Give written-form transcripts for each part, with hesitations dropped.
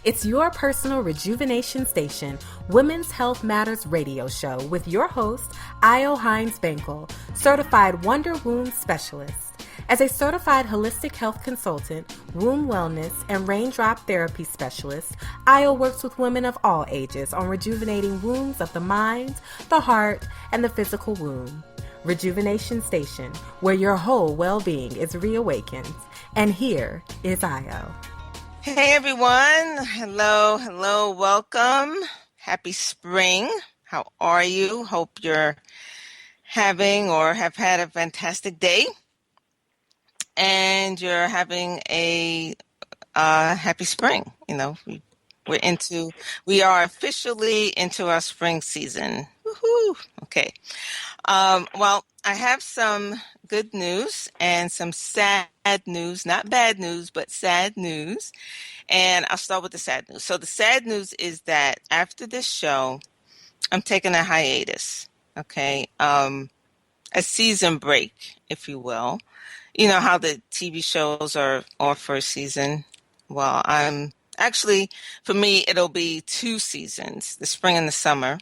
It's your personal rejuvenation station, Women's Health Matters radio show with your host, Io Hines-Bankel, certified Wonder Womb specialist. As a certified holistic health consultant, womb wellness, and raindrop therapy specialist, Io works with women of all ages on rejuvenating wombs of the mind, the heart, and the physical womb. Rejuvenation Station, where your whole well-being is reawakened. And here is Io. Hey everyone. Hello, welcome. Happy spring. How are you? Hope you're having or have had a fantastic day. And you're having a happy spring. You know, we are officially into our spring season. Woohoo! Okay. Well, I have some good news and some sad news, not bad news, but sad news. And I'll start with the sad news. So the sad news is that after this show, I'm taking a hiatus. Okay. A season break, if you will. You know how the TV shows are off for a season? Well, for me, it'll be 2 seasons, the spring and the summer.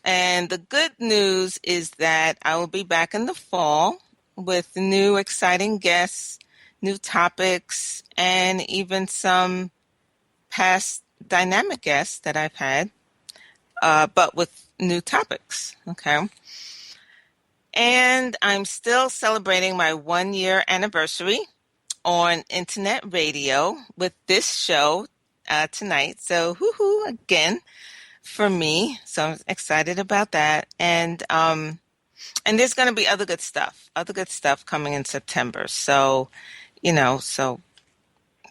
And the good news is that I will be back in the fall with new exciting guests, new topics, and even some past dynamic guests that I've had, but with new topics, okay? And I'm still celebrating my 1-year anniversary on internet radio with this show tonight. So, woohoo, again, for me. So I'm excited about that. And there's going to be other good stuff coming in September. So, so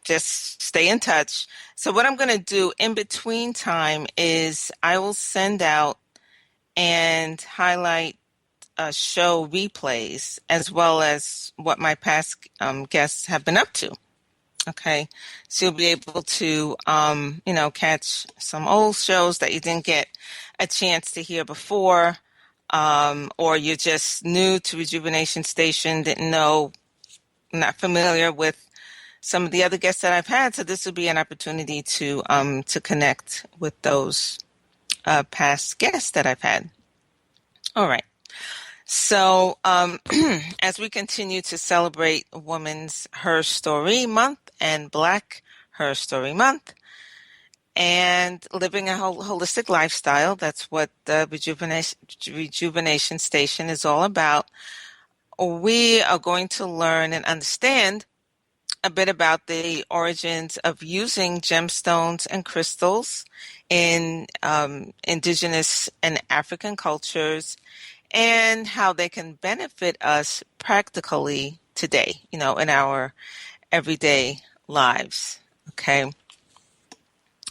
just stay in touch. So what I'm going to do in between time is I will send out and highlight show replays as well as what my past guests have been up to. Okay, so you'll be able to, catch some old shows that you didn't get a chance to hear before, or you're just new to Rejuvenation Station, not familiar with some of the other guests that I've had. So this will be an opportunity to connect with those past guests that I've had. All right. So as we continue to celebrate Women's Her Story Month and Black Her Story Month and living a holistic lifestyle, that's what the Rejuvenation Station is all about, we are going to learn and understand a bit about the origins of using gemstones and crystals in indigenous and African cultures, and how they can benefit us practically today, in our everyday lives, okay?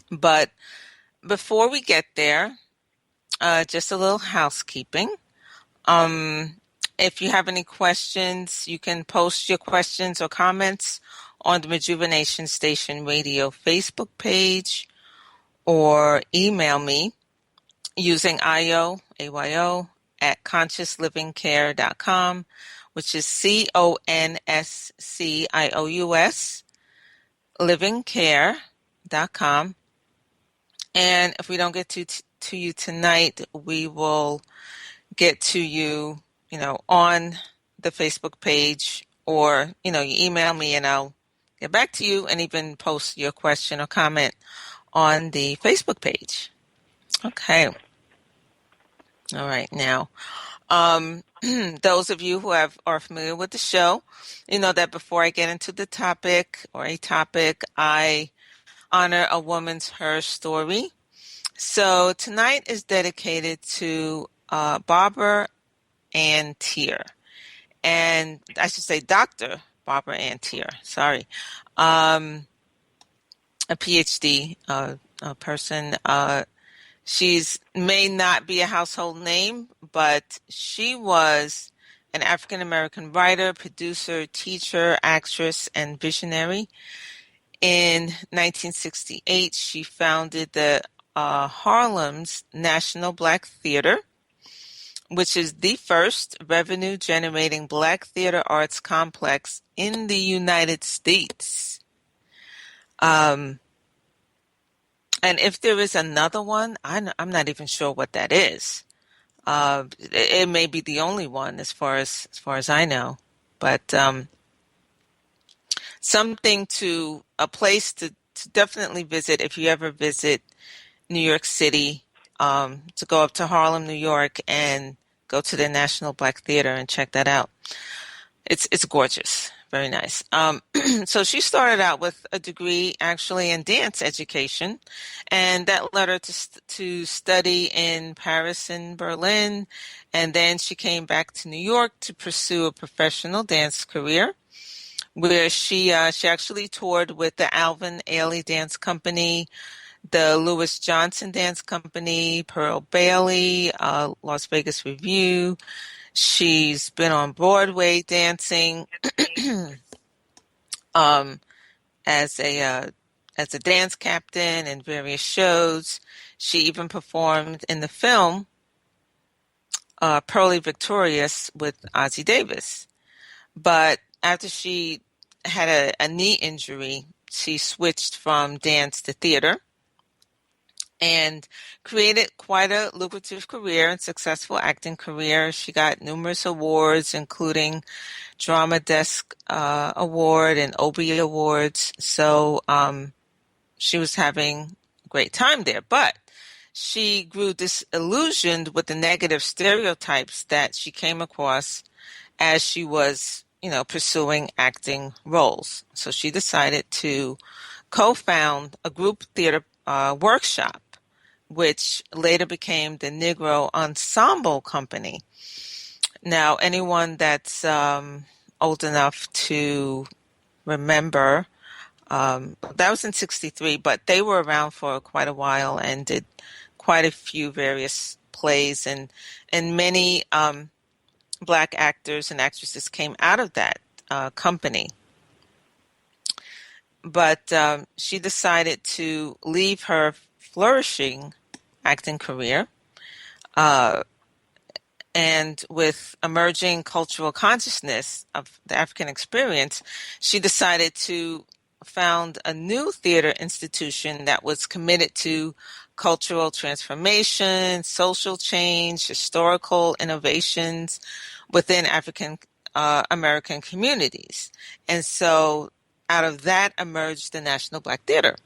But before we get there, just a little housekeeping. If you have any questions, you can post your questions or comments on the Rejuvenation Station Radio Facebook page or email me using AYO, at consciouslivingcare.com, which is CONSCIOUS, livingcare.com. And if we don't get to you tonight, we will get to you, on the Facebook page, or, you email me and I'll get back to you and even post your question or comment on the Facebook page. Okay. All right. Now, those of you who are familiar with the show, you know that before I get into the topic, I honor a woman's her story. So tonight is dedicated to Barbara Ann Tier, and I should say Dr. Barbara Ann Tier. Sorry, a PhD person. She's may not be a household name, but she was an African-American writer, producer, teacher, actress, and visionary. In 1968, she founded the Harlem's National Black Theater, which is the first revenue-generating Black theater arts complex in the United States. And if there is another one, I'm not even sure what that is. It may be the only one as far as I know, but a place to definitely visit if you ever visit New York City, to go up to Harlem, New York, and go to the National Black Theater and check that out. It's gorgeous, very nice. So she started out with a degree actually in dance education, and that led her to study in Paris and Berlin, and then she came back to New York to pursue a professional dance career, where she actually toured with the Alvin Ailey Dance Company, the Louis Johnson Dance Company, Pearl Bailey, Las Vegas Review. She's been on Broadway dancing um, as a dance captain in various shows. She even performed in the film Pearly Victorious with Ozzie Davis. But after she had a knee injury, she switched from dance to theater and created quite a lucrative career and successful acting career. She got numerous awards, including Drama Desk Award and Obie Awards. So she was having a great time there. But she grew disillusioned with the negative stereotypes that she came across as she was, pursuing acting roles. So she decided to co-found a group theater workshop, which later became the Negro Ensemble Company. Now, anyone that's old enough to remember, that was in '63, but they were around for quite a while and did quite a few various plays, and many Black actors and actresses came out of that company. But she decided to leave her flourishing acting career, and with emerging cultural consciousness of the African experience, she decided to found a new theater institution that was committed to cultural transformation, social change, historical innovations within African American communities. And so out of that emerged the National Black Theater.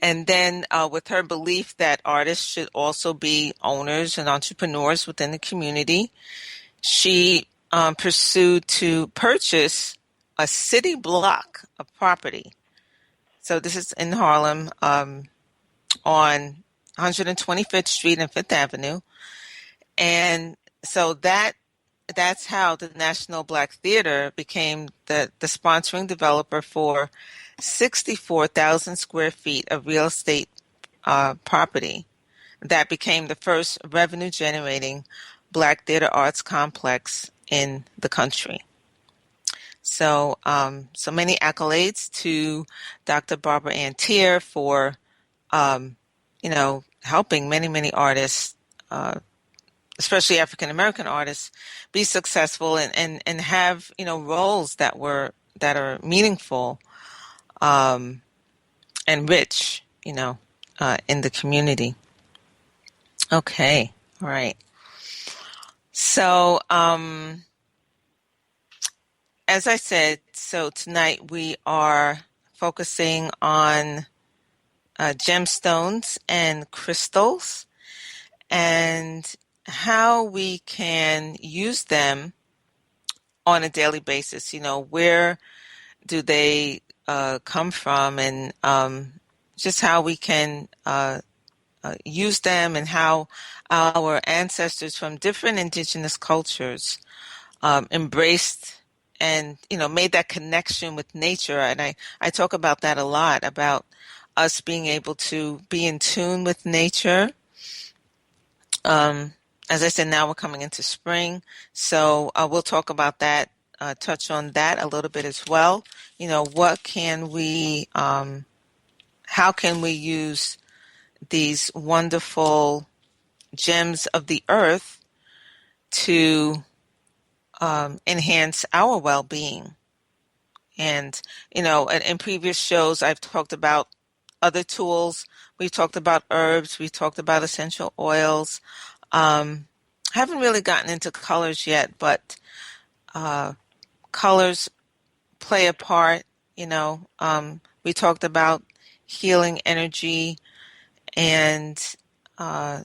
And then with her belief that artists should also be owners and entrepreneurs within the community, she pursued to purchase a city block of property. So this is in Harlem, on 125th Street and Fifth Avenue. And so that's how the National Black Theater became the sponsoring developer for 64,000 square feet of real estate property that became the first revenue-generating Black theater arts complex in the country. So, so many accolades to Dr. Barbara Ann Teer for, helping many, many artists, especially African American artists, be successful and have roles that are meaningful and rich, in the community. Okay, all right. So, as I said, so tonight we are focusing on gemstones and crystals and how we can use them on a daily basis. Where do they come from, and just how we can use them, and how our ancestors from different indigenous cultures embraced and made that connection with nature. And I talk about that a lot, about us being able to be in tune with nature. As I said, now we're coming into spring, so we'll talk about that, touch on that a little bit as well. What can we, how can we use these wonderful gems of the earth to enhance our well-being? And, in previous shows, I've talked about other tools. We talked about herbs. We talked about essential oils. Haven't really gotten into colors yet, but colors play a part. We talked about healing energy, and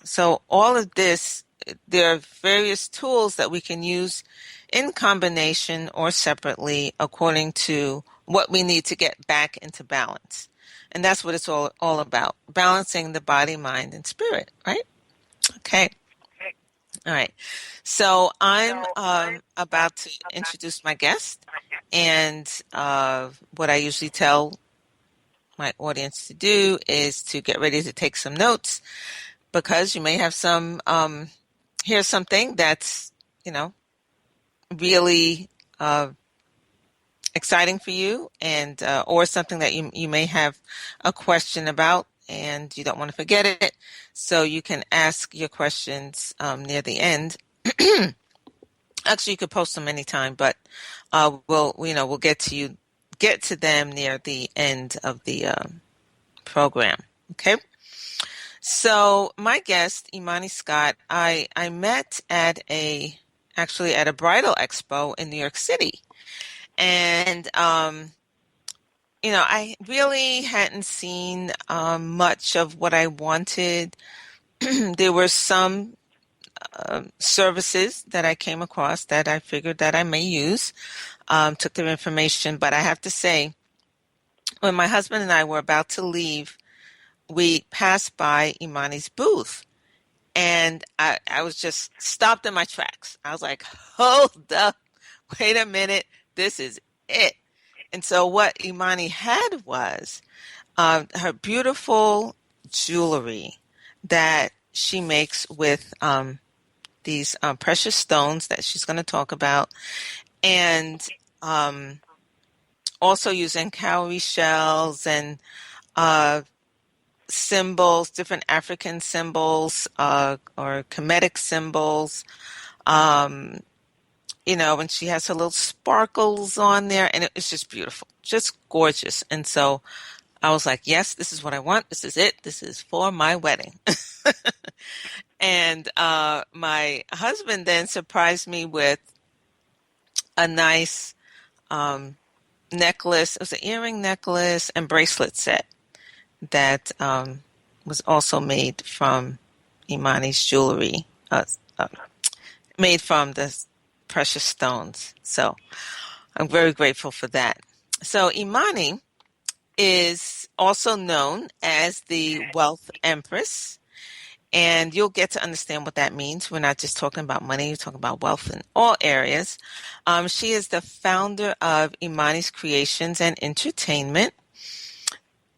so all of this, there are various tools that we can use in combination or separately according to what we need to get back into balance. And that's what it's all about, balancing the body, mind, and spirit, right? Okay. All right. So I'm about to introduce my guest, and what I usually tell my audience to do is to get ready to take some notes, because you may have hear something that's, really exciting for you, and or something that you may have a question about and you don't want to forget it. So you can ask your questions near the end. Actually, you could post them anytime, but we'll get to them near the end of the program. Okay. So my guest, Imani Scott, I met actually at a bridal expo in New York City. And, I really hadn't seen much of what I wanted. There were some services that I came across that I figured that I may use, took their information. But I have to say, when my husband and I were about to leave, we passed by Imani's booth, and I was just stopped in my tracks. I was like, hold up, wait a minute, this is it. And so what Imani had was her beautiful jewelry that she makes with these precious stones that she's going to talk about, and also using cowrie shells and symbols, different African symbols or Kemetic symbols, and she has her little sparkles on there, and it's just beautiful, just gorgeous. And so I was like, yes, this is what I want. This is it. This is for my wedding. And my husband then surprised me with a nice necklace. It was an earring necklace and bracelet set that was also made from Imani's jewelry, made from the precious stones. So I'm very grateful for that. So Imani is also known as the Wealth Empress, and you'll get to understand what that means. We're not just talking about money, we're talking about wealth in all areas. She is the founder of Imani's Creations and Entertainment,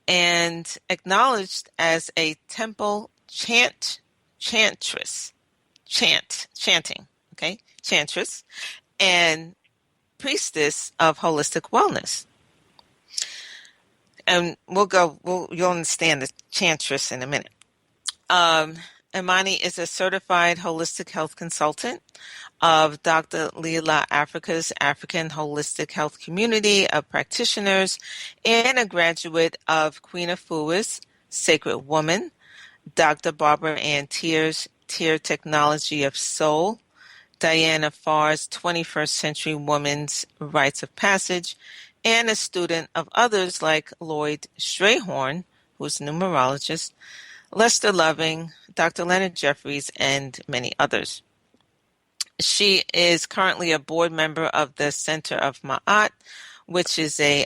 and acknowledged as a temple chantress, and priestess of holistic wellness. And you'll understand the chantress in a minute. Imani is a certified holistic health consultant of Dr. Leela Africa's African Holistic Health Community of Practitioners, and a graduate of Queen Afua's Sacred Woman, Dr. Barbara Ann Tear's Tear Technology of Soul, Diana Farr's 21st Century Woman's Rites of Passage, and a student of others like Lloyd Strayhorn, who's a numerologist, Lester Loving, Dr. Leonard Jeffries, and many others. She is currently a board member of the Center of Ma'at, which is a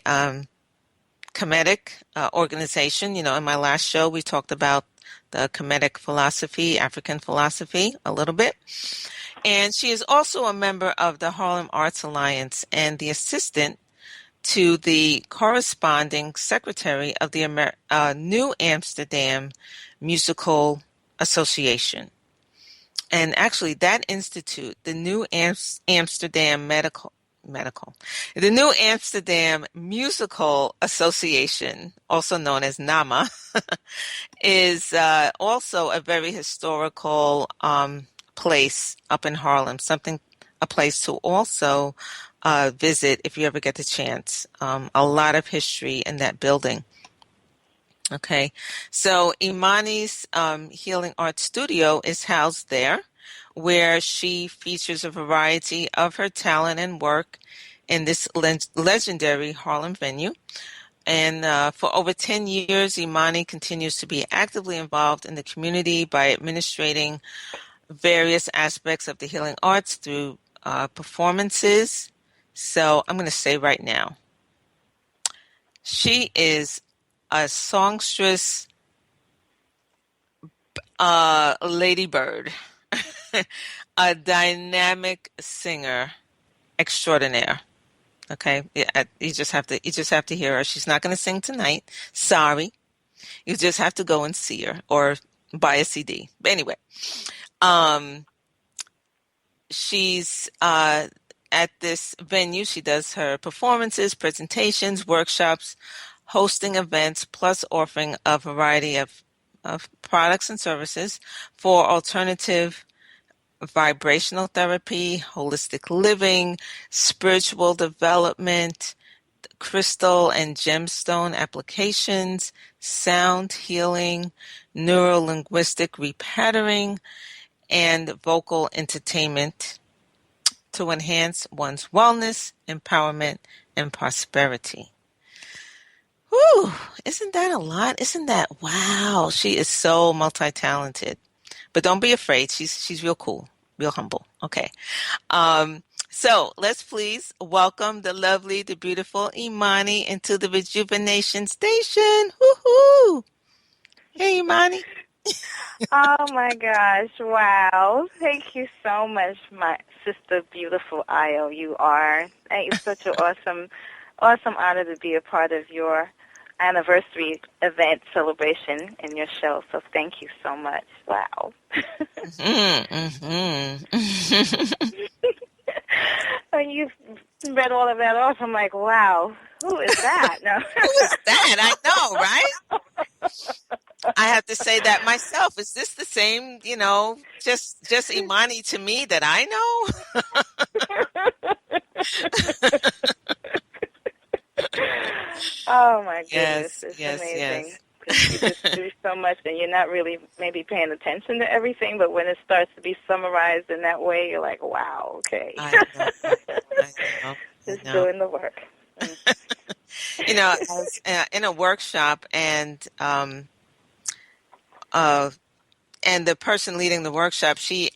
Kemetic organization. In my last show, we talked about the Kemetic philosophy, African philosophy, a little bit. And she is also a member of the Harlem Arts Alliance and the assistant to the corresponding secretary of the New Amsterdam Musical Association. And actually, that institute, the New Amsterdam the New Amsterdam Musical Association, also known as NAMA, is also a very historical place up in Harlem, a place to also visit if you ever get the chance. A lot of history in that building. Okay, so Imani's Healing Art Studio is housed there, where she features a variety of her talent and work in this legendary Harlem venue. And for over 10 years, Imani continues to be actively involved in the community by administrating various aspects of the healing arts through performances. So I'm going to say right now, she is a songstress, ladybird, a dynamic singer extraordinaire. Okay, you just have to hear her. She's not going to sing tonight. Sorry, you just have to go and see her or buy a CD. But anyway, um, she's at this venue. She does her performances, presentations, workshops, hosting events, plus offering a variety of products and services for alternative vibrational therapy, holistic living, spiritual development, crystal and gemstone applications, sound healing, neuro-linguistic repatterning, and vocal entertainment to enhance one's wellness, empowerment, and prosperity. Whew, isn't that a lot? Isn't that wow? She is so multi-talented. But don't be afraid. She's real cool, real humble. Okay. So let's please welcome the lovely, the beautiful Imani into the Rejuvenation Station. Woohoo! Hey, Imani. Oh my gosh! Wow! Thank you so much, my sister, beautiful Io. You are. It's such an awesome honor to be a part of your anniversary event celebration in your show. So thank you so much. Wow. When you read all of that off, I'm like, wow, who is that? No. Who is that? I know, right? I have to say that myself. Is this the same, just Imani to me that I know? Oh my Yes, goodness, it's yes, amazing. yes. You just do so much, and you're not really maybe paying attention to everything, but when it starts to be summarized in that way, you're like, wow, okay. I know. Just doing the work. I was in a workshop, and the person leading the workshop, we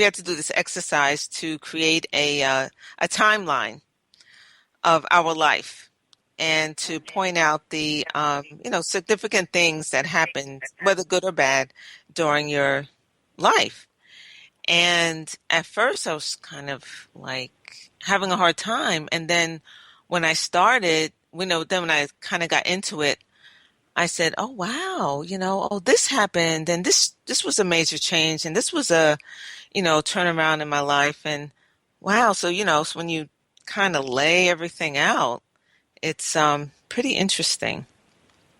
had to do this exercise to create a timeline of our life and to point out the significant things that happened, whether good or bad, during your life. And at first I was kind of like having a hard time, and then when I started, then when I kind of got into it, I said, oh wow, this happened, and this was a major change, and this was a turnaround in my life. And wow, so so when you kind of lay everything out, it's pretty interesting.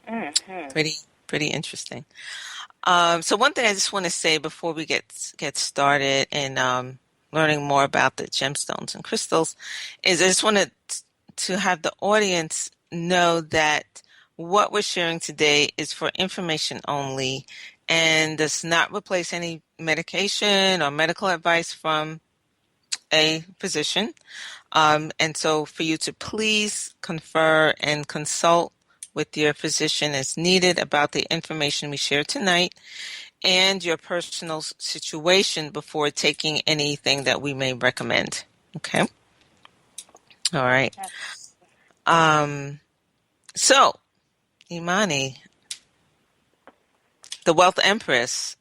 Mm-hmm. Pretty interesting. So one thing I just want to say before we get started and learning more about the gemstones and crystals is I just wanted to have the audience know that what we're sharing today is for information only and does not replace any medication or medical advice from a physician. And so for you to please confer and consult with your physician as needed about the information we share tonight and your personal situation before taking anything that we may recommend. Okay? All right. So, Imani, the Wealth Empress.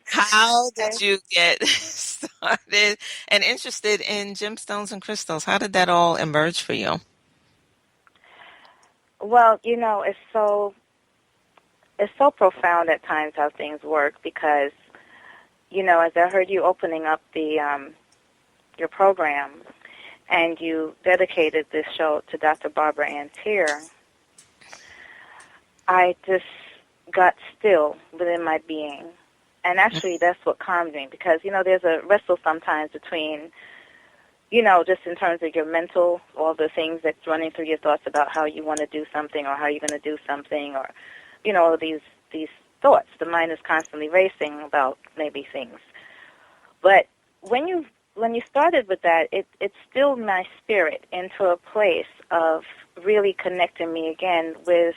How did you get started and interested in gemstones and crystals? How did that all emerge for you? Well, it's so profound at times how things work because, as I heard you opening up your program, and you dedicated this show to Dr. Barbara Ann Teer, I just got still within my being. And actually, that's what calmed me because, there's a wrestle sometimes between just in terms of your mental, all the things that's running through your thoughts about how you want to do something or how you're going to do something, or, all of these thoughts. The mind is constantly racing about maybe things. But when you started with that, it stilled my spirit into a place of really connecting me again with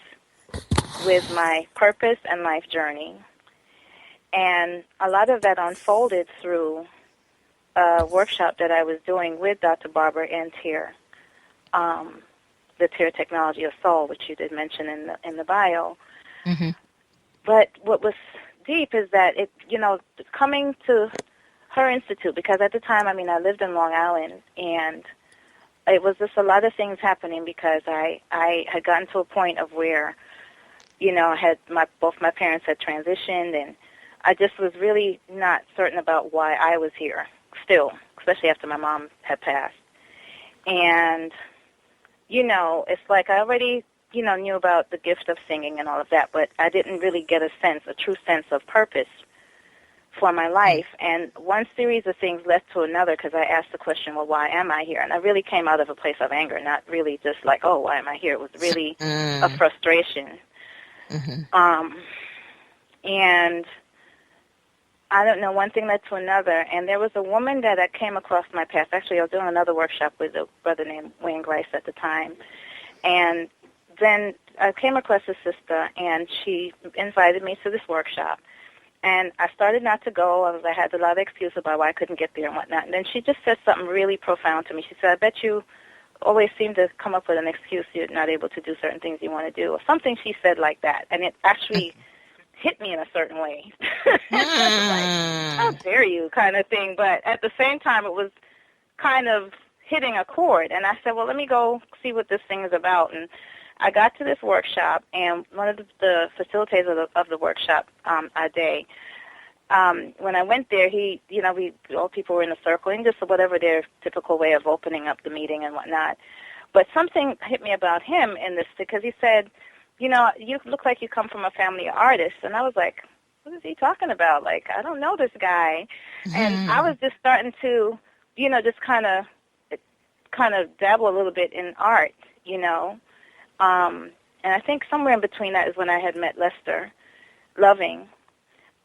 my purpose and life journey. And a lot of that unfolded through a workshop that I was doing with Dr. Barbara and TIR, the TIR Technology of Soul, which you did mention in the bio. Mm-hmm. But what was deep is that it, coming to her institute, because at the time, I lived in Long Island, and it was just a lot of things happening because I had gotten to a point of where, I had both my parents had transitioned, and I just was really not certain about why I was here still, especially after my mom had passed. And, it's like I already, knew about the gift of singing and all of that, but I didn't really get a true sense of purpose for my life. And one series of things led to another because I asked the question, well, why am I here? And I really came out of a place of anger, not really just like, oh, why am I here? It was really a frustration. Mm-hmm. And I don't know, one thing led to another. And there was a woman that I came across my path. Actually, I was doing another workshop with a brother named Wayne Grice at the time. And then I came across a sister, and she invited me to this workshop. And I started not to go. I had a lot of excuses about why I couldn't get there and whatnot. And then she just said something really profound to me. She said, I bet you always seem to come up with an excuse you're not able to do certain things you want to do, or something she said like that. And it actually hit me in a certain way. Like, how dare you kind of thing. But at the same time, it was kind of hitting a chord. And I said, well, let me go see what this thing is about. And I got to this workshop, and one of the facilitators of the workshop, Ade, when I went there, all people were in a circle, and just whatever their typical way of opening up the meeting and whatnot. But something hit me about him in this, because he said, you look like you come from a family of artists. And I was like, what is he talking about? Like, I don't know this guy. Mm-hmm. And I was just starting to, just kind of dabble a little bit in art, and I think somewhere in between that is when I had met Lester Loving,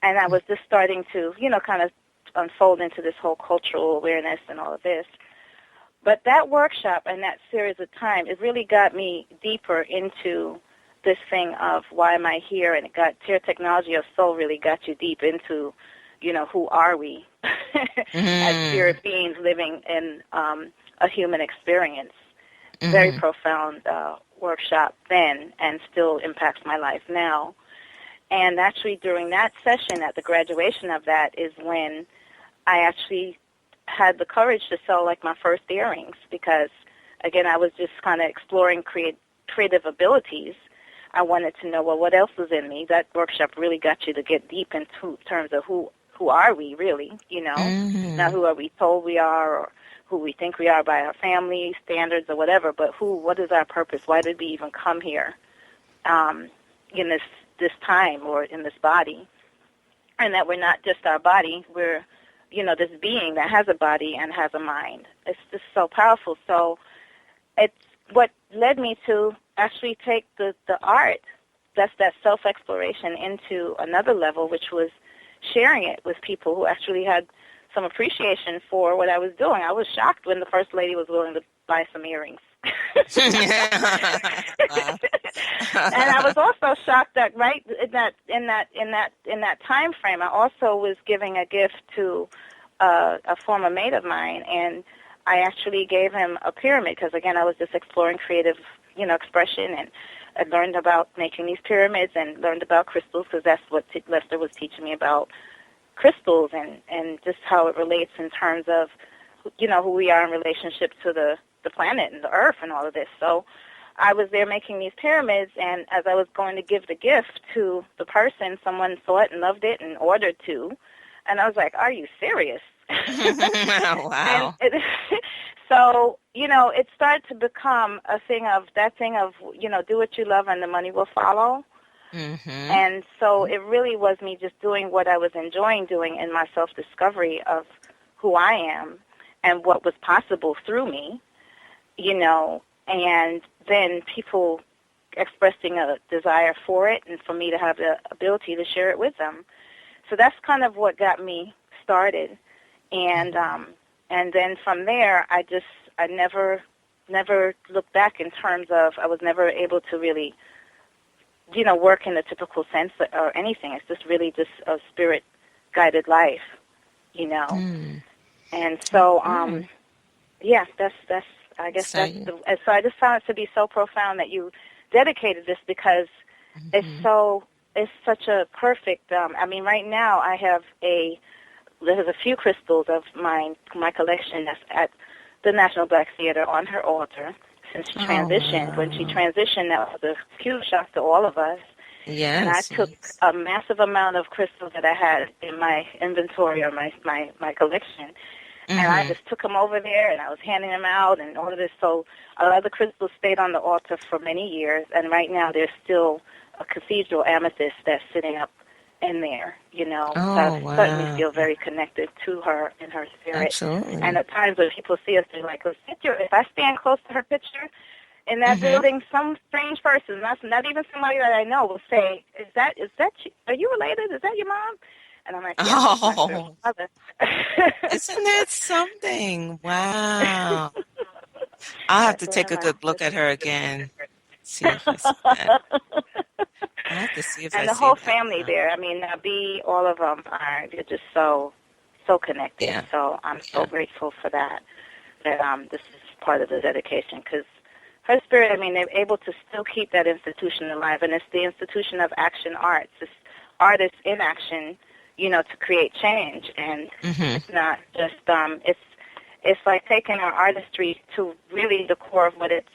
and I was just starting to, kind of unfold into this whole cultural awareness and all of this. But that workshop and that series of time, it really got me deeper into this thing of why am I here, and TIR Technology of Soul really got you deep into, who are we as spirit beings living in a human experience. Mm-hmm. Very profound workshop then, and still impacts my life now. And actually during that session, at the graduation of that, is when I actually had the courage to sell like my first earrings, because again, I was just kind of exploring creative abilities. I wanted to know, well, what else was in me? That workshop really got you to get deep into terms of who are we really, mm-hmm. Not who are we told we are, or who we think we are by our family standards or whatever, but what is our purpose? Why did we even come here in this time or in this body? And that we're not just our body, we're, this being that has a body and has a mind. It's just so powerful. So it's what led me to actually take the art, that self-exploration, into another level, which was sharing it with people who actually had some appreciation for what I was doing. I was shocked when the first lady was willing to buy some earrings. And I was also shocked that right in that time frame, I also was giving a gift to a former mate of mine, and I actually gave him a pyramid because, again, I was just exploring creative, expression, and I learned about making these pyramids and learned about crystals, because that's what Lester was teaching me about crystals and just how it relates in terms of, who we are in relationship to the planet and the earth and all of this. So I was there making these pyramids, and as I was going to give the gift to the person, someone saw it and loved it and ordered to, and I was like, are you serious? Wow. And so, it started to become a thing of, do what you love and the money will follow. Mm-hmm. And so it really was me just doing what I was enjoying doing in my self-discovery of who I am, and what was possible through me, and then people expressing a desire for it and for me to have the ability to share it with them. So that's kind of what got me started. And then from there, I never looked back in terms of, I was never able to really, work in a typical sense or anything. It's just really just a spirit-guided life, And so, that's I guess so I just found it to be so profound that you dedicated this, because it's such a perfect, right now there's a few crystals of my collection that's at the National Black Theater on her altar since she transitioned. Wow. When she transitioned, that was a huge shock to all of us. Yes. And I took a massive amount of crystals that I had in my inventory or my collection, and I just took them over there, and I was handing them out and all of this. So a lot of the crystals stayed on the altar for many years, and right now there's still a cathedral amethyst that's sitting up in there, So I certainly feel very connected to her and her spirit. Absolutely. And at times when people see us, they're like, if I stand close to her picture in that building, some strange person, not even somebody that I know, will say, is that are you related? Is that your mom? And I'm like, yeah, that's my mother. Isn't that something? Wow. I'll have to take a good look at her again. See if I see that. I have to see if and I the see whole that. family there. Nabi, all of them they're just so connected. Yeah. So I'm so grateful for that this is part of the dedication, because her spirit, they're able to still keep that institution alive, and it's the institution of action arts. It's artists in action, to create change, and it's not just it's like taking our artistry to really the core of what it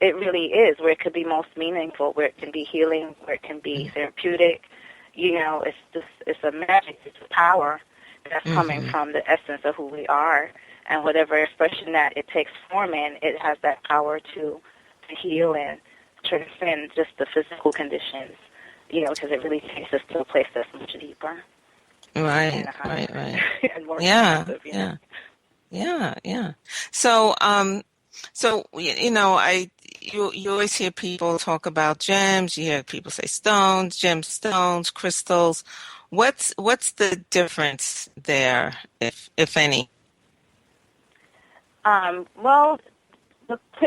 really is, where it could be most meaningful, where it can be healing, where it can be therapeutic. It's a magic, it's a power that's coming from the essence of who we are, and whatever expression that it takes form in, it has that power to heal and transcend just the physical conditions, because it really takes us to a place that's much deeper. Right. And more Yeah. So, you always hear people talk about gems. You hear people say stones, gemstones, crystals. What's the difference there, if any? Well,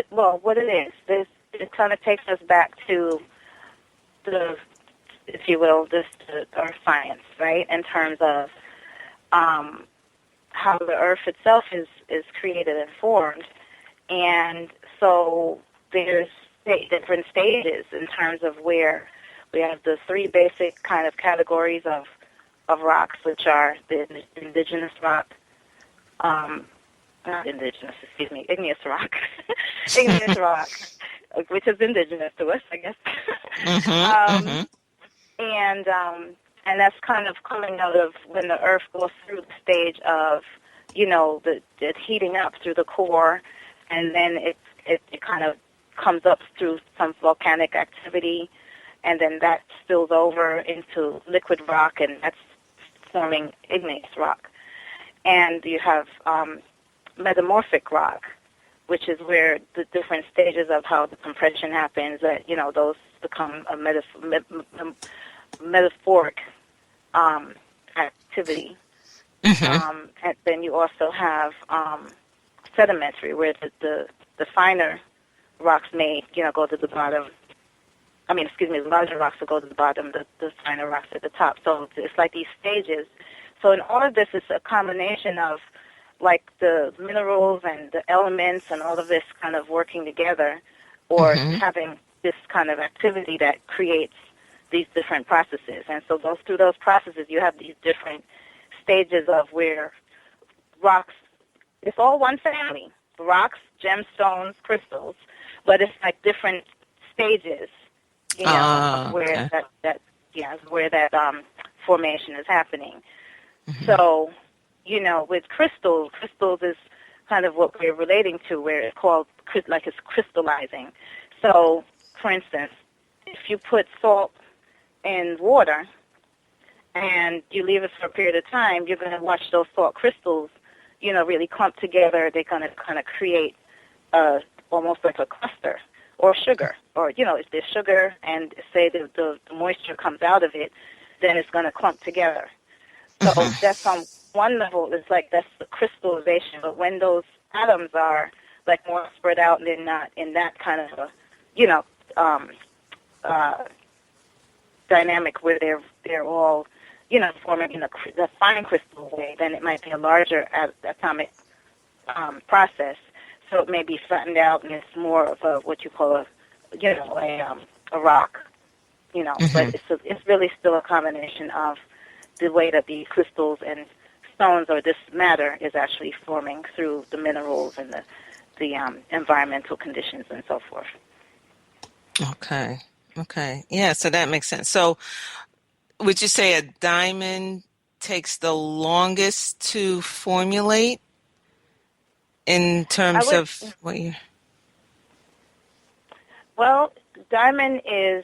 what it is, it kind of takes us back to the, if you will, the earth science, right? In terms of how the earth itself is created and formed, and so there's different stages in terms of where we have the three basic kind of categories of rocks, which are the indigenous rock, igneous rock, igneous rock, which is indigenous to us, I guess. And that's kind of coming out of when the earth goes through the stage of, the heating up through the core, and then it kind of comes up through some volcanic activity, and then that spills over into liquid rock, and that's forming igneous rock. And you have metamorphic rock, which is where the different stages of how the compression happens, that, those become a metaphoric activity. And then you also have sedimentary, where the finer rocks may, go to the bottom. The larger rocks will go to the bottom, the finer rocks at the top. So it's like these stages. So in all of this, it's a combination of, like, the minerals and the elements and all of this kind of working together, or having this kind of activity that creates these different processes. And so through those processes, you have these different stages of where rocks, it's all one family, rocks, gemstones, crystals, but it's like different stages, of where where that formation is happening. So, with crystals is kind of what we're relating to, where it's called, like, it's crystallizing. So, for instance, if you put salt in water and you leave it for a period of time, you're going to watch those salt crystals, really clump together, they're going to kind of create almost like a cluster, or sugar, or if there's sugar and say the moisture comes out of it, then it's going to clump together. So that's on one level. It's like that's the crystallization. But when those atoms are like more spread out and they're not in that kind of a dynamic where they're all forming in the fine crystal way, then it might be a larger atomic process. So it may be flattened out, and it's more of a what you call a rock, But it's really still a combination of the way that the crystals and stones or this matter is actually forming through the minerals and the environmental conditions and so forth. Okay. Yeah, so that makes sense. So would you say a diamond takes the longest to formulate in terms of what you... Well, diamond is,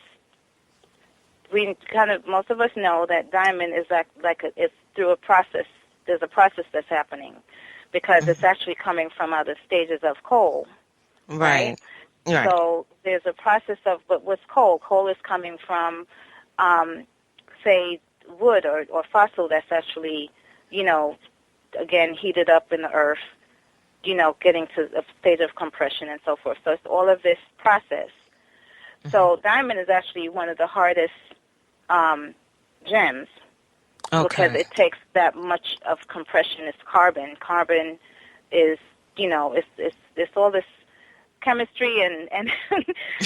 most of us know that diamond is it's through a process. There's a process that's happening because it's actually coming from other stages of coal. Right. So there's a process of, but what's coal? Coal is coming from, say, wood or fossil that's actually, again, heated up in the earth, getting to a stage of compression and so forth. So it's all of this process. So diamond is actually one of the hardest gems because it takes that much of compression. It's carbon. Carbon is, it's all this chemistry and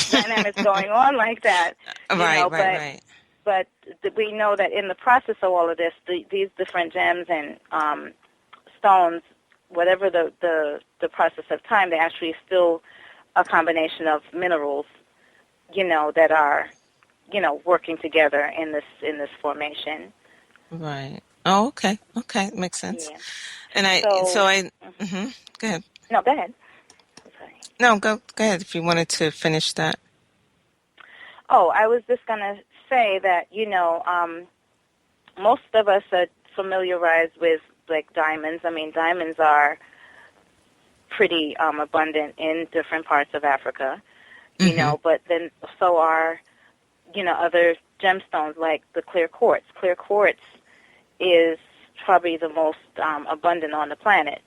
dynamics going on like that. Right. But we know that in the process of all of this, these different gems and stones, whatever the process of time, they're actually still a combination of minerals, that are, working together in this formation. Right. Oh, okay. Makes sense. Yeah. And go ahead. No, go ahead. No, go ahead if you wanted to finish that. Oh, I was just going to say that, most of us are familiarized with, like, diamonds. I mean, diamonds are pretty abundant in different parts of Africa, but then so are, other gemstones like the clear quartz. Clear quartz is probably the most abundant on the planet,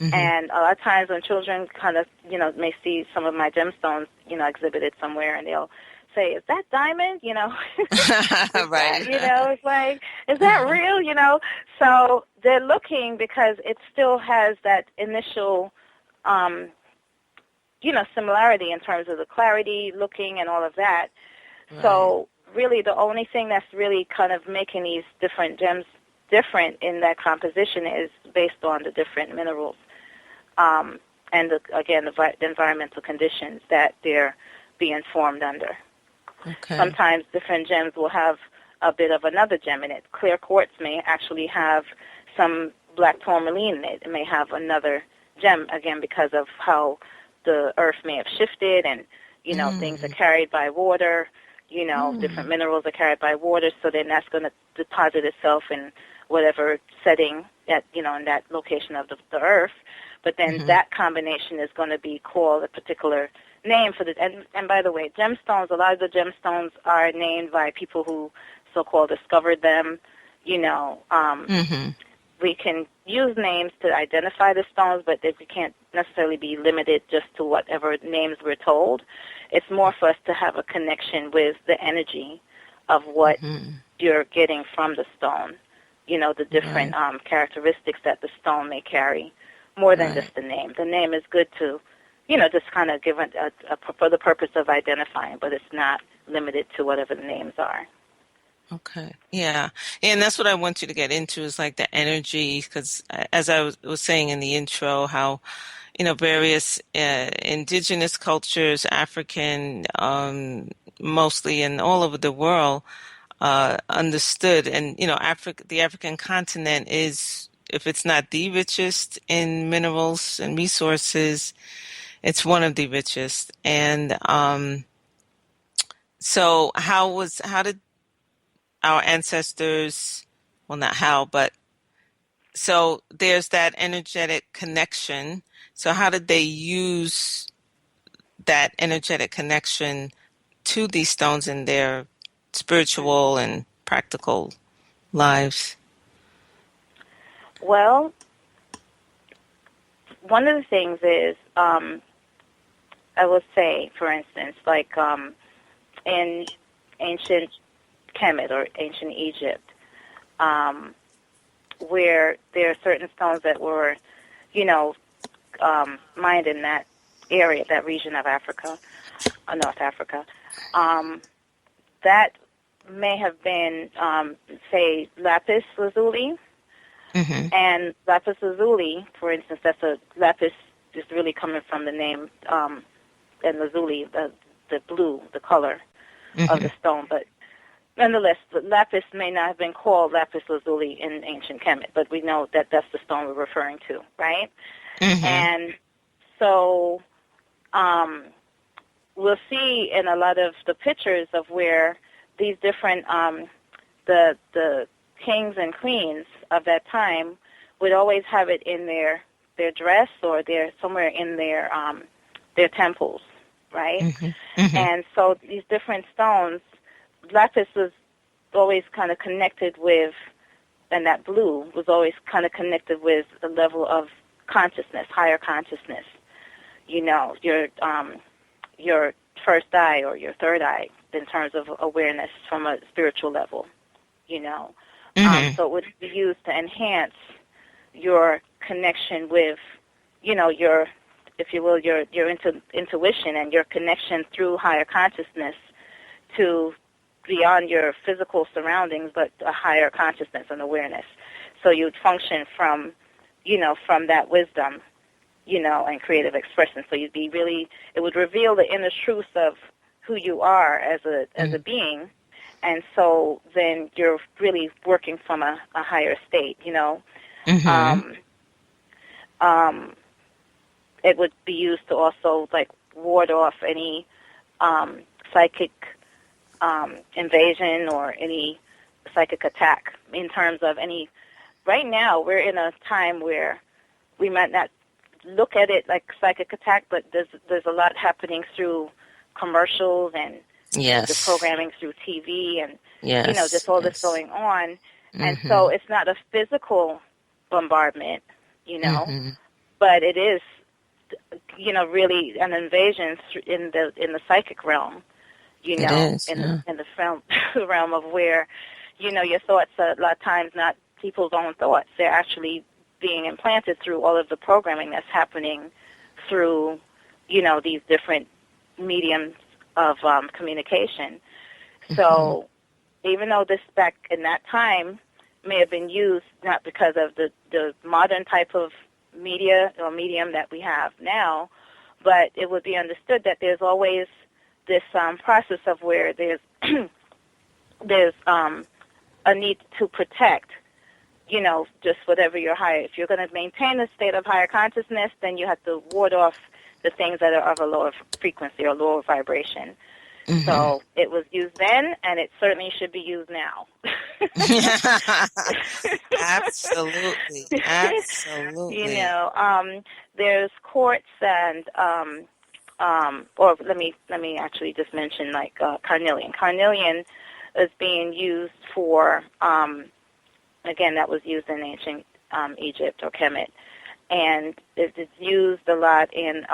And a lot of times when children kind of, may see some of my gemstones, exhibited somewhere, and they'll say, "Is that diamond?" Right. It's like, "Is that real?" So they're looking because it still has that initial, similarity in terms of the clarity, looking, and all of that. Right. So really, the only thing that's really kind of making these different gems different in that composition is based on the different minerals. And, the environmental conditions that they're being formed under. Okay. Sometimes different gems will have a bit of another gem in it. Clear quartz may actually have some black tourmaline in it. It may have another gem, again, because of how the earth may have shifted and, things are carried by water, different minerals are carried by water, so then that's going to deposit itself in whatever setting that, in that location of the earth. But then that combination is going to be called a particular name for the. And by the way, gemstones. A lot of the gemstones are named by people who so-called discovered them. We can use names to identify the stones, but we can't necessarily be limited just to whatever names we're told. It's more for us to have a connection with the energy of what you're getting from the stone. The different characteristics that the stone may carry. More than just the name. The name is good to, just kind of give for the purpose of identifying, but it's not limited to whatever the names are. Okay. Yeah. And that's what I want you to get into is like the energy, because as I was saying in the intro, how, various indigenous cultures, African, mostly and all over the world, understood. And, the African continent is, if it's not the richest in minerals and resources, it's one of the richest. And so how did our ancestors, well, not how, but So there's that energetic connection. So how did they use that energetic connection to these stones in their spiritual and practical lives? Well, one of the things is, I will say, for instance, like in ancient Kemet or ancient Egypt, where there are certain stones that were, mined in that area, that region of Africa, North Africa, that may have been, say, lapis lazuli. Mm-hmm. And lapis lazuli, for instance, lapis is really coming from the name, and lazuli, the blue, the color of the stone. But nonetheless, the lapis may not have been called lapis lazuli in ancient Kemet, but we know that that's the stone we're referring to, right? Mm-hmm. And so we'll see in a lot of the pictures of where these different, the kings and queens of that time would always have it in their dress or somewhere in their temples, right? Mm-hmm. Mm-hmm. And so these different stones, lapis was always kind of connected with, and that blue was always kind of connected with the level of consciousness, higher consciousness. Your first eye or your third eye in terms of awareness from a spiritual level, Mm-hmm. So it would be used to enhance your connection with, your, if you will, your intuition and your connection through higher consciousness to beyond your physical surroundings, but a higher consciousness and awareness. So you'd function from that wisdom, and creative expression. So you'd be really, it would reveal the inner truth of who you are as a being. And so then you're really working from a higher state, Mm-hmm. It would be used to also, like, ward off any psychic invasion or any psychic attack in terms of any. Right now, we're in a time where we might not look at it like psychic attack, but there's a lot happening through commercials and Yes. the programming through TV and, Yes. just all Yes. this going on. Mm-hmm. And so it's not a physical bombardment, Mm-hmm. but it is, really an invasion in the psychic realm, It is, in the realm of where, your thoughts are a lot of times not people's own thoughts. They're actually being implanted through all of the programming that's happening through, these different mediums of communication. So even though this back in that time may have been used not because of the modern type of media or medium that we have now, but it would be understood that there's always this process of where there's a need to protect, just whatever you're higher. If you're going to maintain a state of higher consciousness, then you have to ward off the things that are of a lower frequency or lower vibration. Mm-hmm. So it was used then, and it certainly should be used now. Absolutely. Absolutely. There's quartz and, or let me actually just mention, like, carnelian. Carnelian is being used for, again, that was used in ancient Egypt or Kemet, and it's used a lot in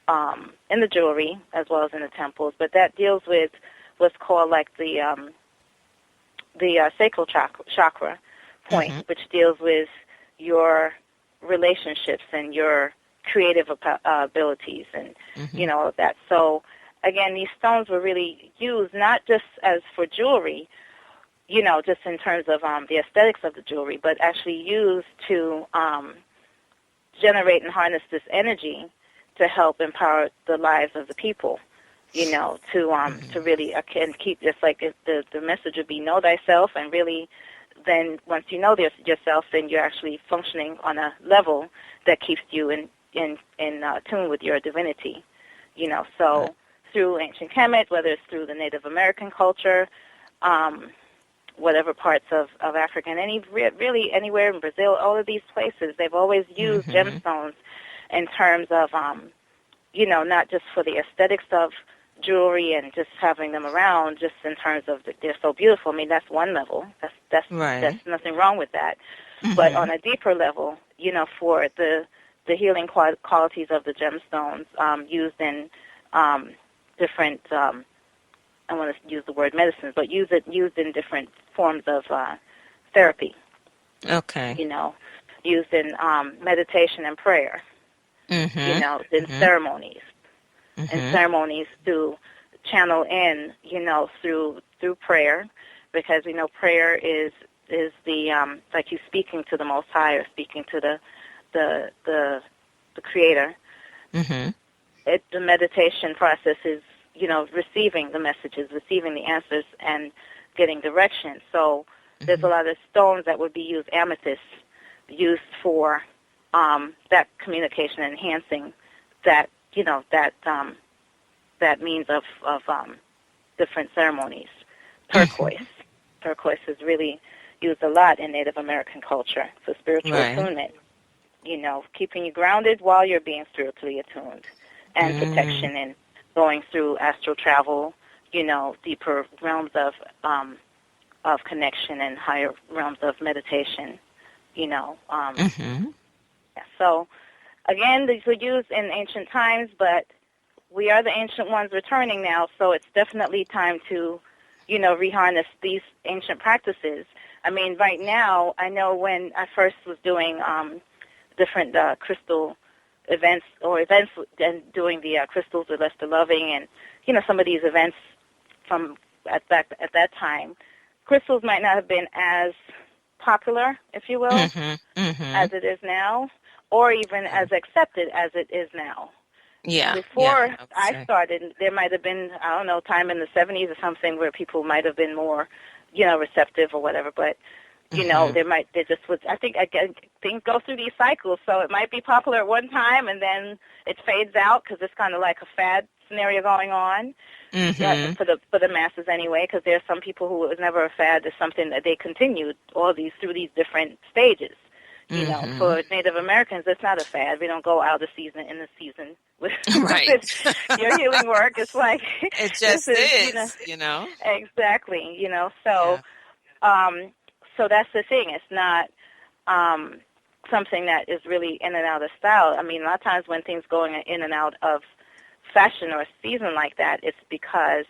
the jewelry as well as in the temples. But that deals with what's called, like, the sacral chakra point, Mm-hmm. which deals with your relationships and your creative abilities and, Mm-hmm. All of that. So, again, these stones were really used not just as for jewelry, just in terms of the aesthetics of the jewelry, but actually used to generate and harness this energy to help empower the lives of the people, to really and keep, just like the message would be, know thyself, and really then once you know yourself, then you're actually functioning on a level that keeps you in tune with your divinity, So Right. Through ancient Kemet, whether it's through the Native American culture, whatever parts of Africa, and really anywhere in Brazil, all of these places, they've always used gemstones in terms of, not just for the aesthetics of jewelry and just having them around, just in terms of they're so beautiful. I mean, that's one level. That's nothing wrong with that. But on a deeper level, for the healing qualities of the gemstones used in different, I want to use the word medicines, but used in different forms of therapy. Okay. Used in meditation and prayer. In ceremonies. And ceremonies to channel in, through prayer, because we know prayer is the like you speaking to the Most High or speaking to the Creator. The meditation process is receiving the messages, receiving the answers, and getting direction. So there's a lot of stones that would be used, amethyst, used for that communication, enhancing that that means of different ceremonies. Turquoise is really used a lot in Native American culture for spiritual attunement. Keeping you grounded while you're being spiritually attuned, and protection and going through astral travel. Deeper realms of connection and higher realms of meditation. So, again, these were used in ancient times, but we are the ancient ones returning now, so it's definitely time to, reharness these ancient practices. I mean, right now, I know when I first was doing different crystal events and doing the crystals with Lester Loving and, some of these events from at that time, crystals might not have been as popular, if you will, as it is now, or even as accepted as it is now. Yeah. Before I started, there might have been, I don't know, time in the 70s or something where people might have been more, receptive or whatever. But, there just was, I think things go through these cycles. So it might be popular at one time and then it fades out because it's kind of like a fad scenario going on for the masses anyway, because there are some people who it was never a fad. It's something that they continued through these different stages. For Native Americans, it's not a fad. We don't go out of season in the season with your healing work. It's like it just is. Exactly. So that's the thing. It's not something that is really in and out of style. I mean, a lot of times when things go in and out of fashion or a season like that, it's because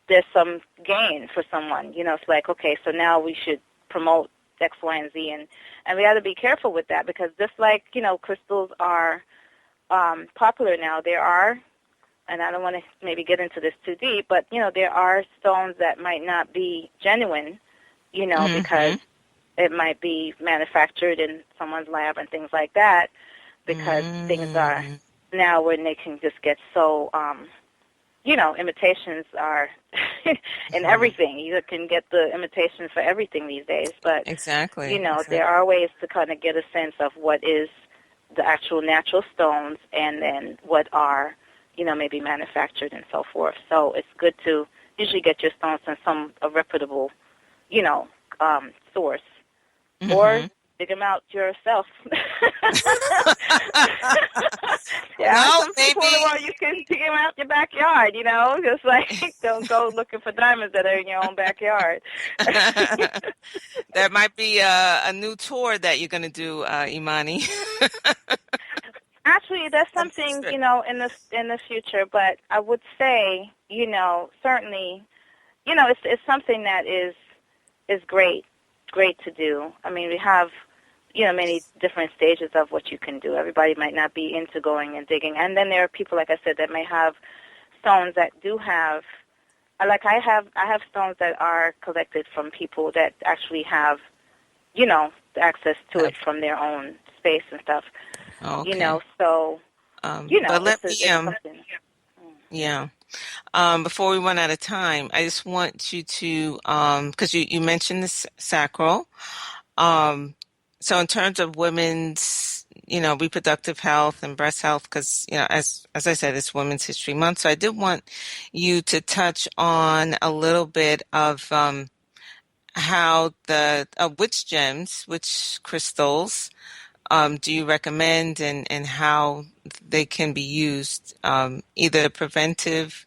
there's some gain for someone. It's like, okay, so now we should promote X, Y, and Z, and we got to be careful with that, because just like, crystals are popular now, there are, and I don't want to maybe get into this too deep, but, there are stones that might not be genuine, because it might be manufactured in someone's lab and things like that, because things are now when they can just get so, imitations are in everything. You can get the imitation for everything these days, but exactly. There are ways to kind of get a sense of what is the actual natural stones, and then what are, maybe manufactured and so forth. So it's good to usually get your stones from a reputable, source, or dig them out yourself. Some people you can dig them out your backyard, just like don't go looking for diamonds that are in your own backyard. That might be a new tour that you're going to do, Imani. Actually, that's something, in the future, but I would say, certainly, it's something that is great to do. I mean, we have, many different stages of what you can do. Everybody might not be into going and digging. And then there are people, like I said, that may have stones that do have, like I have stones that are collected from people that actually have, access to it from their own space and stuff. Okay. So, but let me, before we run out of time, I just want you to, because you mentioned this sacral. So in terms of women's, reproductive health and breast health, because, as I said, it's Women's History Month. So I did want you to touch on a little bit of how which gems, which crystals do you recommend, and how they can be used, either preventive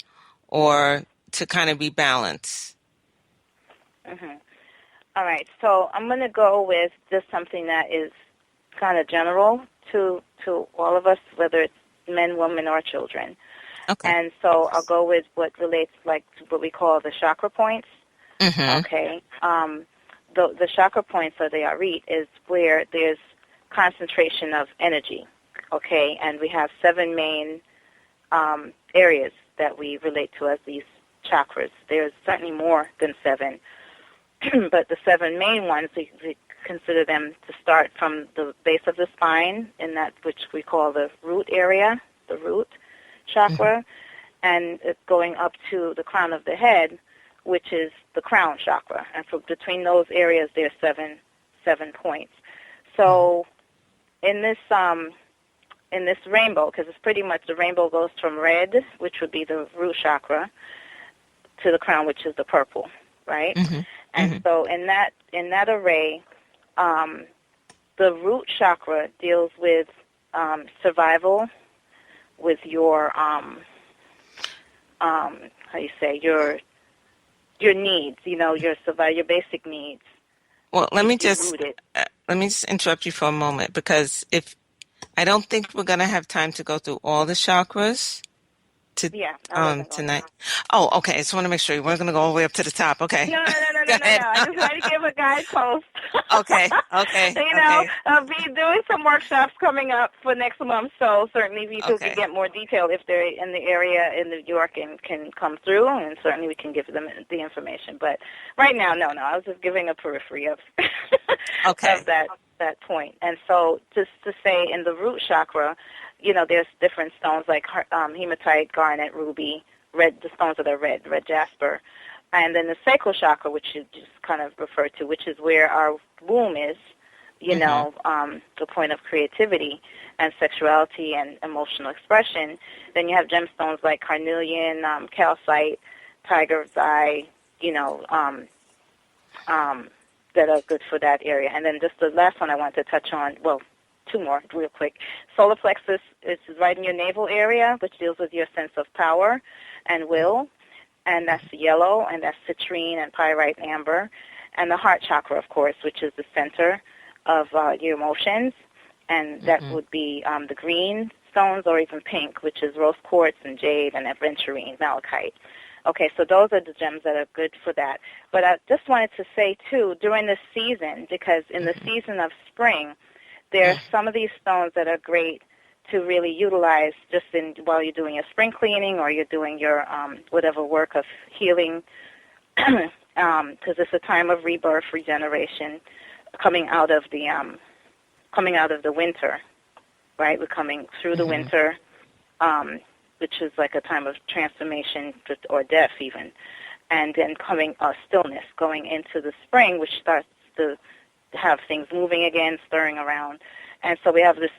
or to kind of rebalance? Mm-hmm. All right, so I'm going to go with just something that is kind of general to all of us, whether it's men, women, or children. Okay. And so I'll go with what relates like to what we call the chakra points. Mm-hmm. Okay. The chakra points, or the arit, is where there's concentration of energy. Okay, and we have 7 main areas that we relate to as these chakras. There's certainly more than 7. But the 7 main ones, we consider them to start from the base of the spine, in that which we call the root area, the root chakra, and it's going up to the crown of the head, which is the crown chakra. And so between those areas, there's 7 points. So in this rainbow, because it's pretty much the rainbow goes from red, which would be the root chakra, to the crown, which is the purple, right? Mm-hmm. And so in that array, the root chakra deals with survival, with your your needs, your basic needs. Well, let me just interrupt you for a moment, because I don't think we're going to have time to go through all the chakras tonight. Oh, okay. I just want to make sure you weren't going to go all the way up to the top. Okay. No. I just wanted to give a guidepost. Okay. I'll be doing some workshops coming up for next month, so certainly people can get more detail if they're in the area in New York and can come through, and certainly we can give them the information. But right now, no. I was just giving a periphery of of that point. And so just to say, in the root chakra, there's different stones like hematite, garnet, ruby, red, the stones that are red jasper. And then the sacral chakra, which you just kind of referred to, which is where our womb is, the point of creativity and sexuality and emotional expression. Then you have gemstones like carnelian, calcite, tiger's eye, that are good for that area. And then just the last one I want to touch on, well, 2 more real quick. Solar plexus is right in your navel area, which deals with your sense of power and will, and that's yellow, and that's citrine and pyrite amber. And the heart chakra, of course, which is the center of your emotions, and that would be the green stones, or even pink, which is rose quartz and jade and aventurine, malachite. Okay, so those are the gems that are good for that. But I just wanted to say, too, during this season, because in the season of spring, there are some of these stones that are great to really utilize just while you're doing your spring cleaning, or you're doing your whatever work of healing, because it's a time of rebirth, regeneration, coming out of the winter, right? We're coming through the winter, which is like a time of transformation or death even, and then coming stillness, going into the spring, which starts to have things moving again, stirring around. And so we have this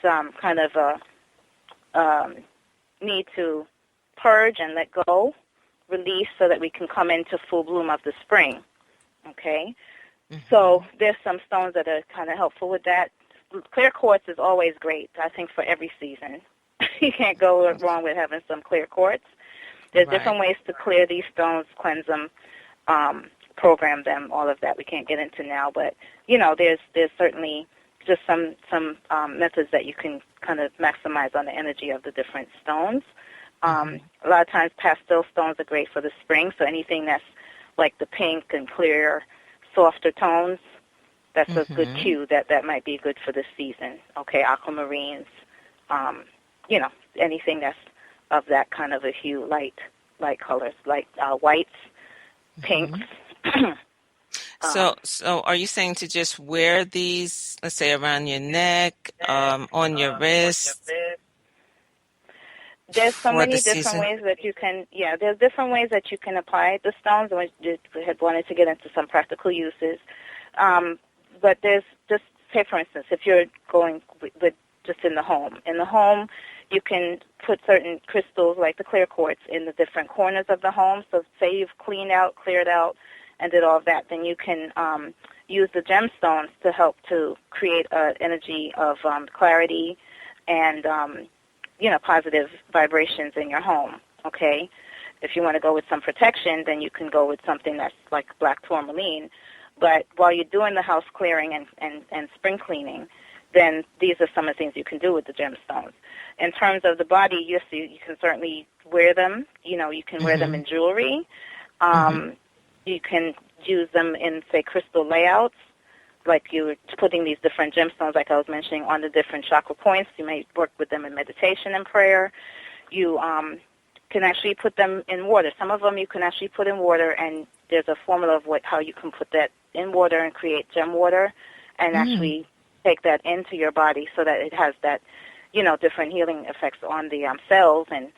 kind of need to purge and let go, release, so that we can come into full bloom of the spring. Okay? So there's some stones that are kind of helpful with that. Clear quartz is always great, I think, for every season. You can't go wrong with having some clear quartz. There's different ways to clear these stones, cleanse them, program them, all of that we can't get into now. But, there's certainly just some methods that you can kind of maximize on the energy of the different stones. A lot of times pastel stones are great for the spring, so anything that's like the pink and clear, softer tones, that's a good cue that might be good for this season. Okay, aquamarines, anything that's of that kind of a hue, light colors, like whites, pinks. So are you saying to just wear these, let's say, around your neck, on your wrist? There's so many different ways that you can, there's different ways that you can apply the stones. We had wanted to get into some practical uses. But there's just, say for instance, if you're going with just in the home. In the home, you can put certain crystals like the clear quartz in the different corners of the home. So say you've cleared out and did all of that, then you can use the gemstones to help to create an energy of clarity and, positive vibrations in your home, okay? If you want to go with some protection, then you can go with something that's like black tourmaline. But while you're doing the house clearing and spring cleaning, then these are some of the things you can do with the gemstones. In terms of the body, yes, you can certainly wear them. You can wear them in jewelry. You can use them in, say, crystal layouts, like you're putting these different gemstones, like I was mentioning, on the different chakra points. You may work with them in meditation and prayer. You can actually put them in water. Some of them you can actually put in water, and there's a formula of how you can put that in water and create gem water and actually take that into your body so that it has that, different healing effects on the cells and,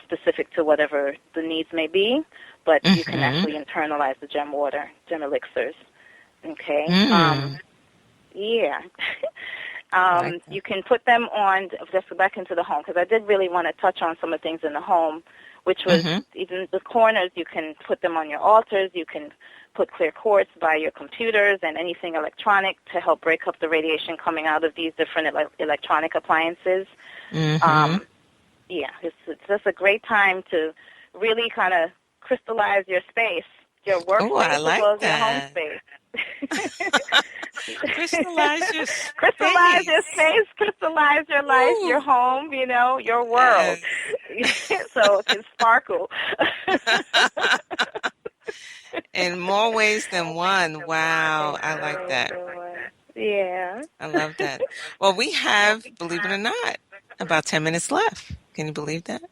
specific to whatever the needs may be. But you can actually internalize the gem water, gem elixirs. Okay? Yeah. You can put them on, just back into the home, because I did really want to touch on some of the things in the home, which was even the corners. You can put them on your altars. You can put clear quartz by your computers and anything electronic to help break up the radiation coming out of these different electronic appliances. It's just a great time to really kind of crystallize your space, your workspace, as well as your home space. Crystallize your space. Crystallize your space, crystallize your life, your home, your world. So it can sparkle. In more ways than one. Wow, I like that. Yeah. I love that. Well, we have, believe it or not, about 10 minutes left. Can you believe that?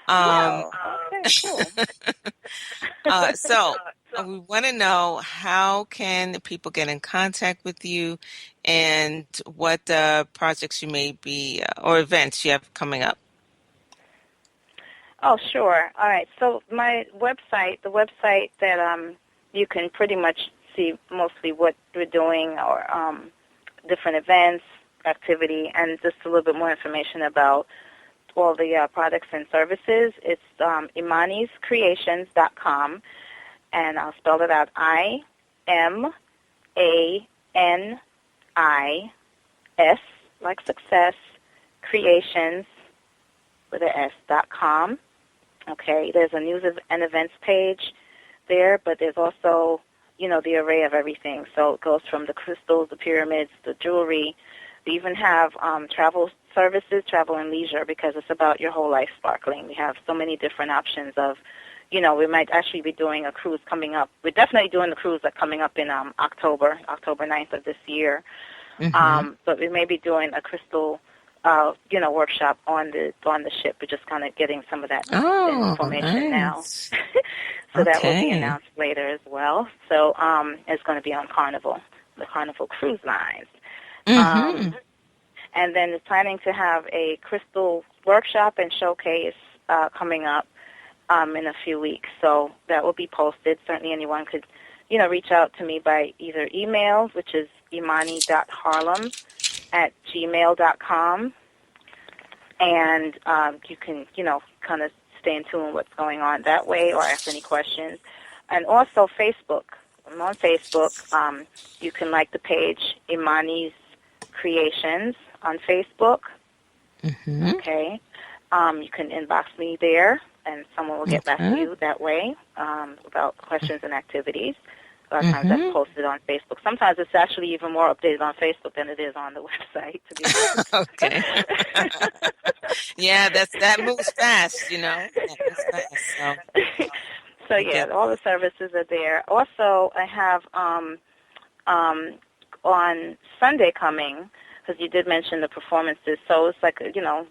Wow. Okay, cool. So we want to know, how can people get in contact with you and what projects you may be or events you have coming up? Oh, sure. All right. So my website, the website that you can pretty much see mostly what we're doing or different events, activity, and just a little bit more information about all the products and services. It's imaniscreations.com, and I'll spell it out, IMANIS, like success, creations, with an S.com. Okay, there's a news and events page there, but there's also, the array of everything. So it goes from the crystals, the pyramids, the jewelry. We even have travel services, travel and leisure, because it's about your whole life sparkling. We have so many different options of, we might actually be doing a cruise coming up. We're definitely doing the cruise coming up in October 9th of this year. But we may be doing a crystal workshop on the ship. We're just kind of getting some of that information now. So that will be announced later as well. So it's going to be on Carnival, the Carnival Cruise Lines. And then it's planning to have a crystal workshop and showcase coming up in a few weeks. So that will be posted. Certainly anyone could, reach out to me by either email, which is imani.harlem@gmail.com. And you can, kind of stay in tune with what's going on that way or ask any questions. And also Facebook. I'm on Facebook. You can like the page Imani's Creations on Facebook. Okay. You can inbox me there, and someone will get back to you that way about questions and activities. A lot of times that's posted on Facebook. Sometimes it's actually even more updated on Facebook than it is on the website, to be honest. Okay. Yeah, that moves fast, That moves fast. So yeah, all the services are there. Also, I have on Sunday coming, because you did mention the performances, so it's like,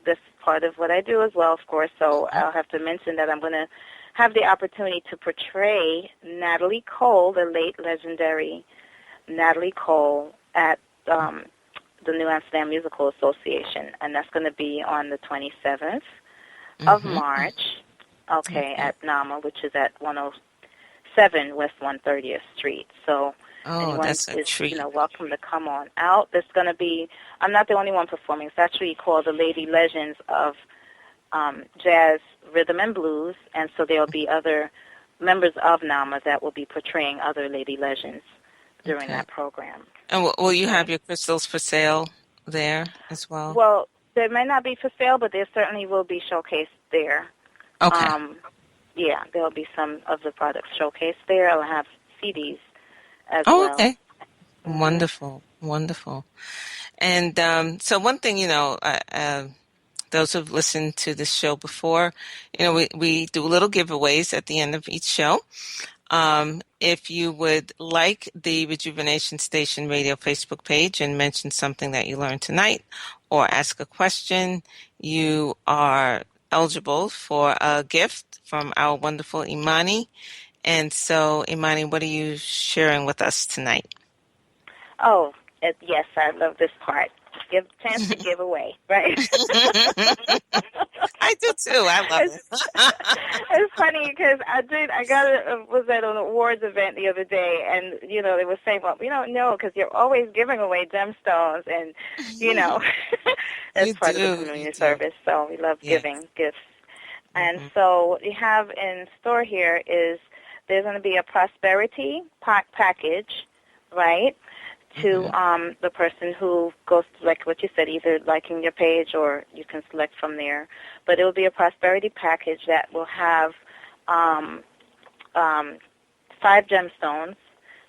this part of what I do as well, of course, so I'll have to mention that I'm going to have the opportunity to portray Natalie Cole, the late legendary Natalie Cole, at the New Amsterdam Musical Association, and that's going to be on the 27th of March, at NAMA, which is at 107 West 130th Street. So anyone that's a is treat. Welcome to come on out. There's going to be, I'm not the only one performing. It's actually called the Lady Legends of Jazz, Rhythm, and Blues, and so there'll be other members of NAMA that will be portraying other lady legends during that program. And will you have your crystals for sale there as well? Well, they may not be for sale, but there certainly will be showcased there. Okay. Yeah, there'll be some of the products showcased there. I'll have CDs as well. Oh, okay. Wonderful, wonderful. And so one thing, those who've listened to this show before, we do little giveaways at the end of each show. If you would like the Rejuvenation Station Radio Facebook page and mention something that you learned tonight or ask a question, you are eligible for a gift from our wonderful Imani. And so, Imani, what are you sharing with us tonight? Oh, yes, I love this part. Give chance to give away, right? I do too. I love it. It's funny because was at an awards event the other day, and they were saying, well, we don't know because you're always giving away gemstones, and that's part of the community service. So we love giving gifts, and so what we have in store here is there's going to be a prosperity package, right? To the person who goes to, like what you said, either liking your page or you can select from there. But it will be a prosperity package that will have 5 gemstones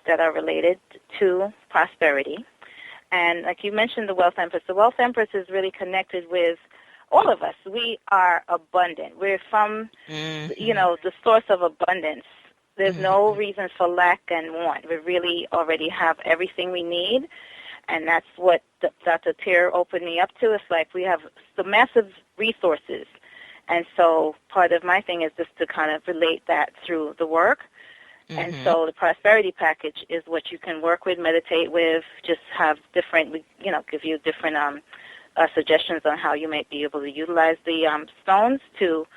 that are related to prosperity. And like you mentioned, the Wealth Empress. The Wealth Empress is really connected with all of us. We are abundant. We're from, the source of abundance. There's no reason for lack and want. We really already have everything we need, and that's what Dr. Tier opened me up to. It's like we have the massive resources, and so part of my thing is just to kind of relate that through the work. And so the prosperity package is what you can work with, meditate with, just have different, give you different suggestions on how you might be able to utilize the stones to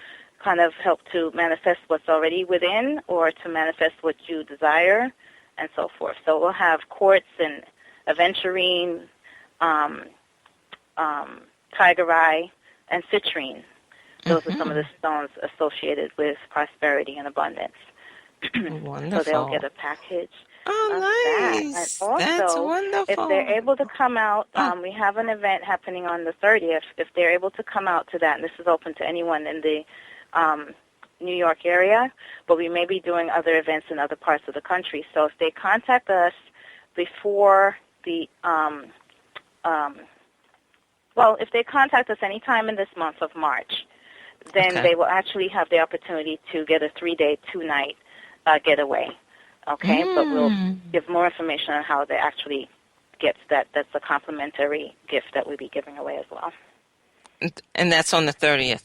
kind of help to manifest what's already within or to manifest what you desire and so forth. So we'll have quartz and aventurine, tiger eye, and citrine. Those are some of the stones associated with prosperity and abundance. Wonderful. So they'll get a package. Oh, nice. That. And also, that's wonderful. If they're able to come out, we have an event happening on the 30th. If they're able to come out to that, and this is open to anyone in the New York area, but we may be doing other events in other parts of the country. So if they contact us before the, if they contact us anytime in this month of March, then they will actually have the opportunity to get a 3-day, 2-night getaway. Okay, but we'll give more information on how they actually get that. That's a complimentary gift that we'll be giving away as well. And that's on the 30th.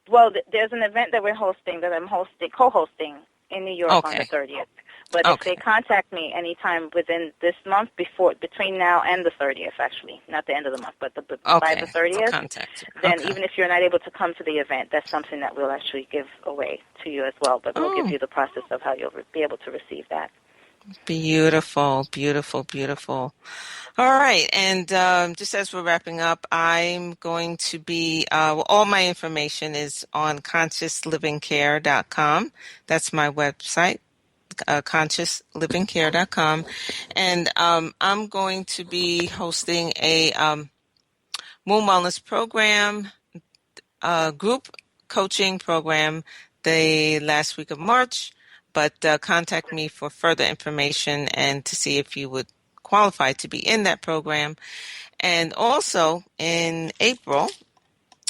Well, there's an event that we're hosting, that I'm co-hosting in New York on the 30th. But if they contact me anytime within this month, between now and the 30th, actually, not the end of the month, but by the 30th, then even if you're not able to come to the event, that's something that we'll actually give away to you as well. But we'll give you the process of how you'll be able to receive that. Beautiful, beautiful, beautiful. All right, and just as we're wrapping up, I'm going to be, all my information is on consciouslivingcare.com. That's my website, consciouslivingcare.com. And I'm going to be hosting a Moon Wellness program, group coaching program the last week of March. But contact me for further information and to see if you would qualify to be in that program. And also in April,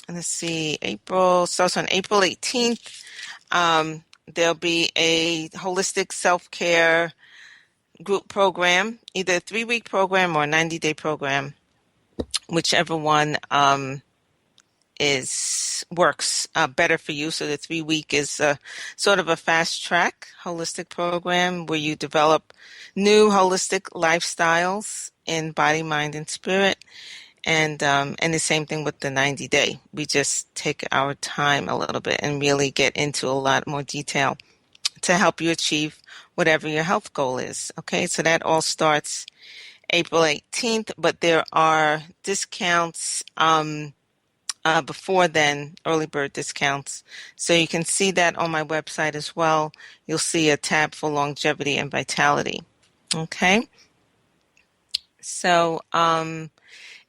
April starts on April 18th, there'll be a holistic self-care group program, either a 3-week program or a 90-day program, whichever one works better for you. So the 3-week is sort of a fast track holistic program where you develop new holistic lifestyles in body, mind, and spirit. And the same thing with the 90-day. We just take our time a little bit and really get into a lot more detail to help you achieve whatever your health goal is. Okay, so that all starts April 18th, but there are discounts before then, early bird discounts. So you can see that on my website as well. You'll see a tab for longevity and vitality. Okay. So,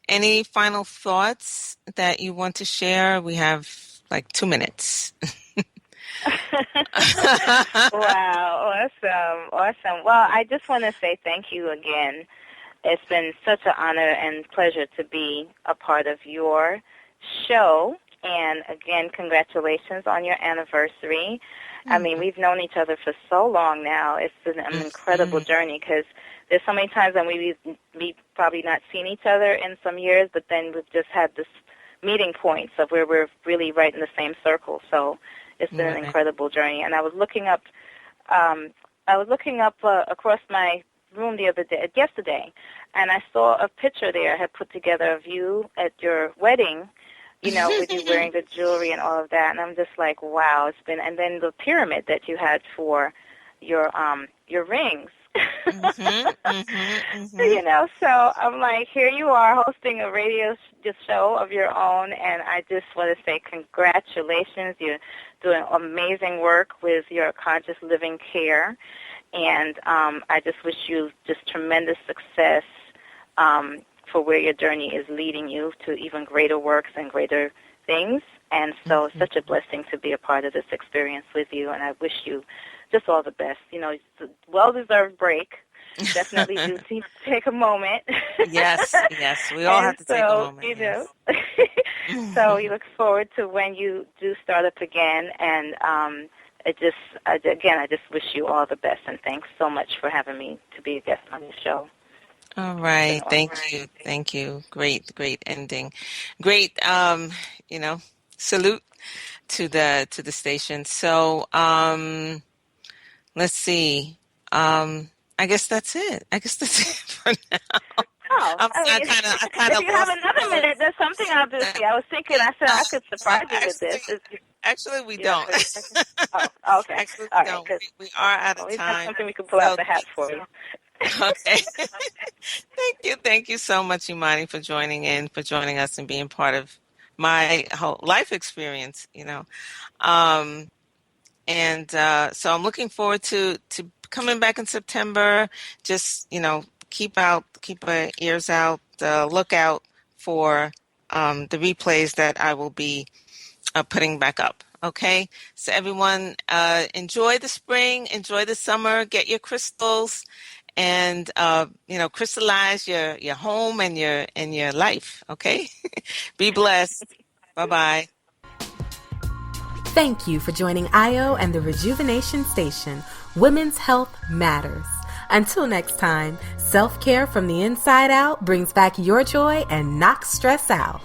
any final thoughts that you want to share? We have like 2 minutes. Wow, awesome. Well, I just want to say thank you again. It's been such an honor and pleasure to be a part of your show. And again, congratulations on your anniversary. I mean, we've known each other for so long now. It's been an incredible journey because there's so many times when we probably not seen each other in some years, but then we've just had this meeting points of where we're really right in the same circle. So it's been an incredible journey. And I was looking up, across my room yesterday, and I saw a picture there I had put together of you at your wedding. You know, with you wearing the jewelry and all of that, and I'm just like, wow, it's been. And then the pyramid that you had for your rings. You know, so I'm like, here you are hosting a radio show of your own, and I just want to say congratulations. You're doing amazing work with your conscious living care, and I just wish you just tremendous success. For where your journey is leading you to even greater works and greater things. And so it's such a blessing to be a part of this experience with you, and I wish you just all the best. You know, it's a well-desered break. Definitely do take a moment. Yes, we all have to take a moment. You know, so we look forward to when you do start up again, and I just wish you all the best, and thanks so much for having me to be a guest on the show. All right. Thank you. Great ending. Great, salute to the station. So, let's see. I guess that's it. For now. Oh, if you have another minute, there's something I'll do for you. I was thinking, I said I could surprise you with this. Actually, we don't. Oh, okay. Actually, we all don't. Right, we are out of time. That's something we could pull out the hat for you. Okay. Thank you so much, Imani, for joining us and being part of my whole life experience, you know. So I'm looking forward to coming back in September. Just, you know, keep our ears out, look out for the replays that I will be putting back up. Okay, so everyone, enjoy the spring, enjoy the summer, get your crystals, and crystallize your home and your life. Okay, be blessed. Bye-bye. Thank you for joining IO and the Rejuvenation Station. Women's health matters. Until next time, self-care from the inside out brings back your joy and knocks stress out.